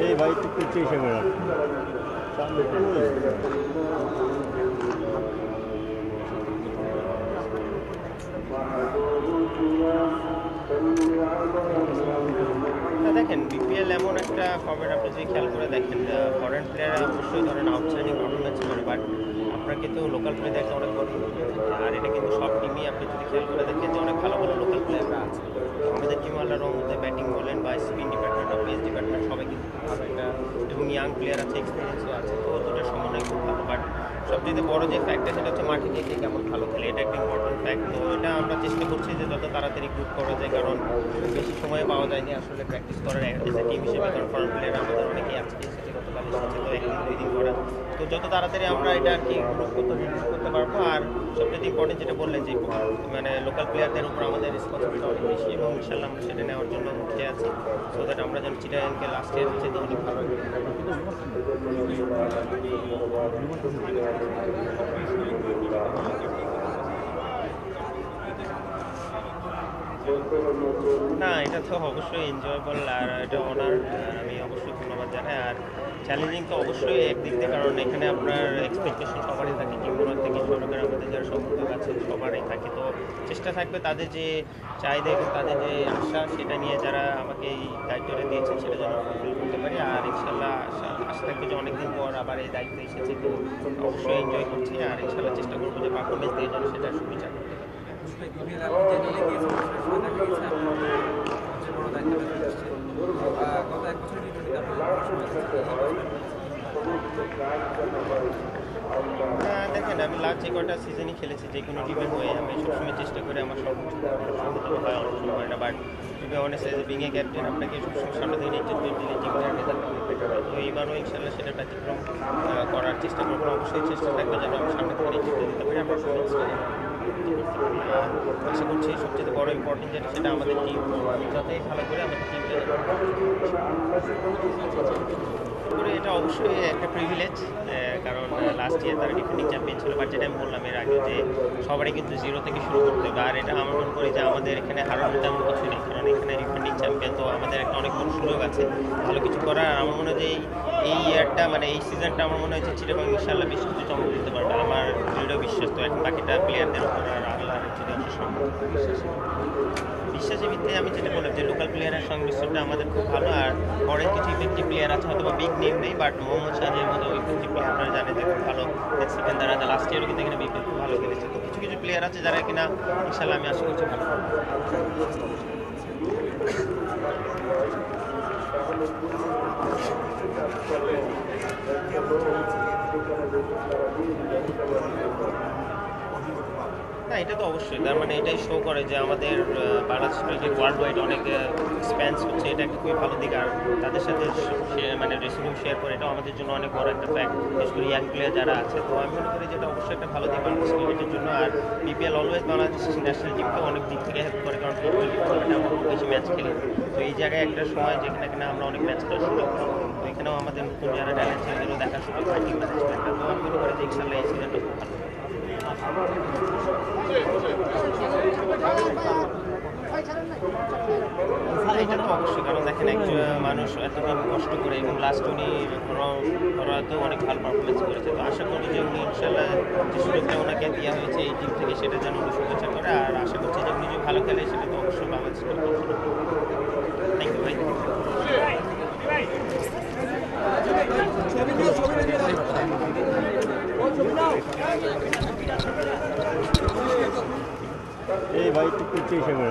এই ভাই একটু কুচি হিসেবে দেখেন বিপিএল এমন একটা ফরম্যাট, আপনি যদি খেয়াল করে দেখেন ফরেন প্লেয়াররা অবশ্যই ধরেন আউটসাইডিং পারফরমেন্স করে, বাট আপনার কিন্তু লোকাল প্লেয়ারদের অনেক বড় আর এটা কিন্তু সব টিমই আপনি যদি খেয়াল করে দেখেন যে অনেক ভালো ভালো লোকাল প্লেয়াররা আছে। আমাদের টিম আল্লাহর মধ্যে ব্যাটিং বলেন বা স্পিন ডিপার্টমেন্ট বা পেস ডিপার্টমেন্ট সবাই কিন্তু ভালো একটা, এবং ইয়াং প্লেয়ার আছে, এক্সপিরিয়েন্সও আছে, তো দুটোর সমন্বয় খুব ভালো। বাট সবচেয়ে বড় যে ফ্যাক্টটা সেটা হচ্ছে মাঠে থেকে কেমন ভালো খেলে, এটা একটা ইম্পর্টেন্ট ফ্যাক্ট। তো এটা আমরা চেষ্টা করছি যে যত তাড়াতাড়ি গ্রুপ করা যায়, কারণ বেশি সময় পাওয়া যায়নি আসলে প্র্যাকটিস করার এজ এ টিম হিসেবে, কারণ ফরেন প্লেয়ার আমাদের অনেকেই আজকে এসেছে, গতকাল এসেছে, তো একদিন দুই দিন করা। তো যত তাড়াতাড়ি আমরা এটা আর কি গ্রুপ করতে পারবো। আর সবচেয়ে ইম্পর্টেন্ট যেটা বললেন যে মানে লোকাল প্লেয়ারদের উপর আমাদের রেসপন্সিবিলিটি অনেক বেশি, এবং ইনশাল্লাহ আমরা সেটা নেওয়ার জন্য মুখে আছি, সো দ্যাট আমরা যেন চিটাগাংকে লাস্ট ইয়ার হচ্ছে অনেক ভালো। না, এটা তো অবশ্যই এনজয়েবল আর এটা অনার, আমি অবশ্যই ধন্যবাদ জানাই। আর চ্যালেঞ্জিং তো অবশ্যই একদিক দিয়ে, কারণ এখানে আপনার এক্সপেকটেশন সবারই থাকে, টিমগুলোর থেকে শুরু করে আমাদের যারা সমর্থক আছে সবারই থাকে। তো চেষ্টা থাকবে তাদের যে চাহিদা এবং তাদের যে আশা, সেটা নিয়ে যারা আমাকে এই দায়িত্বটা দিয়েছেন সেটা যেন ফুলফিল করতে পারি। আর ইনশাল্লাহ আশা থাকবে যে অনেকদিন পর আবার এই দায়িত্ব এসেছে, তো অবশ্যই এনজয় করছি। আর ইনশাল্লাহ চেষ্টা করবো যে পারফরমেন্স দিয়ে যেন সেটা সুবিচার করতে পারি। দেখেন, আমি লাস্ট যে কটা সিজনই খেলেছি যে কোনো টিমের হয়ে, আমি সবসময় চেষ্টা করি আমার সর্বোচ্চ হয়, অনেক সময় হয় না, but to honest as a being a captain আপনাকে সবসময় সামনে থেকে নেতৃত্ব দিলে টিমের রেজাল্ট অনেক বেটার হয়। তো এইবারও ইনশাল্লাহ সেটা ব্যতিক্রম করার চেষ্টা করবো। অবশ্যই চেষ্টা থাকবে যেন আমি সামনে থেকে নেতৃত্ব দিতে পারি, আমার পারফরমেন্সটা যেন আশা করছি সবচেয়ে বড় ইম্পর্টেন্ট যেটা সেটা আমাদের টিম যতই ভালো করে আমাদের টিমটা করে। এটা অবশ্যই একটা প্রিভিলেজ, কারণ লাস্ট ইয়ার তারা ডিফেন্ডিং চ্যাম্পিয়ন ছিল, বাট যেটা আমি বললাম এর আগে যে সবারই কিন্তু জিরো থেকে শুরু করতে হবে। আর এটা আমার মনে করি যে আমাদের এখানে হারানোর তেমন কিছু নেই, কারণ এখানে ডিফেন্ডিং চ্যাম্পিয়ন, তো আমাদের একটা অনেক বড় সুযোগ আছে ভালো কিছু করার। আর আমার মনে হয় যে এই ইয়ারটা মানে এই সিজনটা আমার মনে হচ্ছে চিটাগাং ইনশাল্লাহ বেশ কিছু চমক দিতে পারবে, আমার দৃঢ় বিশ্বাস। তো এখন বাকিটা প্লেয়ারদের উপর আর আল্লাহর যদি অংশ সম্ভব বিশ্বাসের ভিত্তিতে আমি যেটা বললাম যে লোকাল প্লেয়ারের সংমিশ্রণটা আমাদের খুব ভালো। আর পরের কিছু ইফেক্টিভ প্লেয়ার আছে, হয়তো বা বিগ নেম নেই, বাট মোহাম্মদ শাহের মতো ইফেক্টিভ প্লেয়ার আপনারা জানেন যে খুব ভালো সেকেন্ডার আছে, লাস্ট ইয়ারও কিন্তু এখানে বিপিএল খুব ভালো খেলেছে। তো কিছু কিছু প্লেয়ার আছে যারা কিনা ইনশাল্লাহ আমি আশা করছি ভালো। না, এটা তো অবশ্যই, তার মানে এটাই শো করে যে আমাদের বাংলাদেশ ক্রিকেট ওয়ার্ল্ড ওয়াইড অনেক এক্সপ্যান্স হচ্ছে, এটা একটা খুবই ভালো দিক। আর তাদের সাথে মানে ড্রেসিং রুম শেয়ার করে, এটাও আমাদের জন্য অনেক বড় একটা ফ্যাক্ট, বিশেষ করে ইয়াং প্লেয়ার যারা আছে। তো আমি মনে করি যে এটা অবশ্যই একটা ভালো দিক বাংলাদেশ ক্রিকেটের জন্য। আর বিপিএল অলওয়েজ বাংলাদেশ ন্যাশনাল টিমকে অনেক দিক থেকে হেল্প করে, কারণ টি-20 ফর্মেটে আমরা খুব বেশি ম্যাচ খেলি। তো এই জায়গায় একটা সময় যেখানে কিনা আমরা অনেক ম্যাচ খেলার সুযোগ পাবো, তো এখানেও আমাদের নতুন যারা ট্যালেন্ট সেগুলো দেখার সুযোগ পাই টিম ম্যানেজমেন্টটা। তো আমি মনে করি যে ইনশাল্লাহ এই সিজনটা খুব ভালো। এটা তো অবশ্যই, কারণ দেখেন একজন মানুষ এতদিন কষ্ট করে এবং লাস্ট উনি তো অনেক ভালো পারফরমেন্স করেছে। তো আশা করি যে উনি ইনশাল্লাহ যে সুযোগটা ওনাকে দেওয়া হয়েছে এই টিম থেকে সেটা যেন উনি শুভেচ্ছা করে। আর আশা করছি যে উনি যদি ভালো খেলে সেটা তো অবশ্যই বাংলাদেশ। থ্যাংক ইউ ভাই। এই ভাই একটু কুচি হিসেবে